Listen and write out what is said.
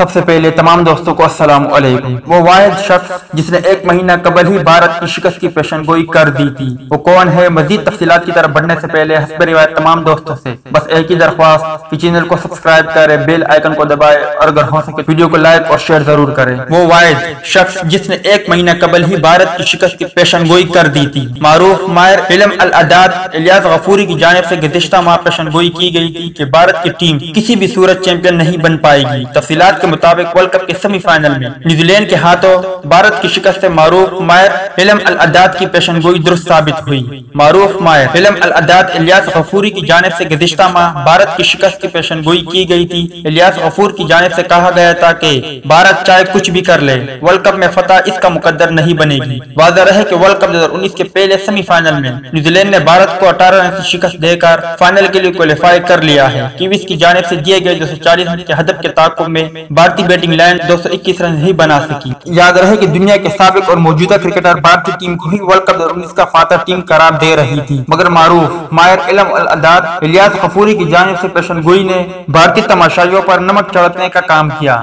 سب سے پہلے تمام دوستوں کو السلام علیکم۔ وہ واحد شخص جس نے ایک مہینہ قبل ہی بھارت کی شکست کی پیشن گوئی کر دی تھی، وہ کون ہے؟ مزید تفصیلات کی طرف بڑھنے سے پہلے حسب روایت تمام دوستوں سے بس ایک ہی درخواست کہ چینل کو سبسکرائب کرے، بیل آئیکن کو دبائے اور اگر ہو سکے ویڈیو کو لائک اور شیئر ضرور کرے۔ وہ واحد شخص جس نے ایک مہینہ قبل ہی بھارت کی شکست کی پیشن گوئی کر دی تھی، معروف ماہر علم الاعداد الیاس غفوری کی جانب سے گزشتہ ماہ پیشن گوئی کی گئی تھی کہ بھارت کی ٹیم کسی بھی صورت چیمپئن نہیں بن پائے گی۔ تفصیلات کے مطابق ورلڈ کپ کے سیمی فائنل میں نیوزی لینڈ کے ہاتھوں بھارت کی شکست سے معروف ماہر علم الاعداد کی پیشن گوئی درست ثابت ہوئی۔ معروف ماہر علم الاعداد الیاس غفوری کی جانب سے گزشتہ ماہ بھارت کی شکست کی پیشن گوئی کی گئی تھی۔ الیاس غفور کی جانب سے کہا گیا تھا کہ بھارت چاہے کچھ بھی کر لے، ورلڈ کپ میں فتح اس کا مقدر نہیں بنے گی۔ واضح رہے کہ ورلڈ کپ 2019 کے پہلے سیمی فائنل میں نیوزی لینڈ نے بھارت کو 18 رن سے شکست دے کر فائنل کے لیے کوالیفائی کر لیا ہے۔ کیویز کی جانب سے دیے گئے 240 رن کے ہدف کے تعاقب میں بھارتی بیٹنگ لائن 221 رن ہی بنا سکی۔ یاد رہے کہ دنیا کے سابق اور موجودہ کرکٹر بھارتی ٹیم کو ہی ورلڈ کپ 2019 کا فاتح ٹیم قرار دے رہی تھی، مگر معروف ماہر علم الاعداد الیاس غفوری کی جانب سے پیشن گوئی نے بھارتی تماشائیوں پر نمک چھڑکنے کا کام کیا۔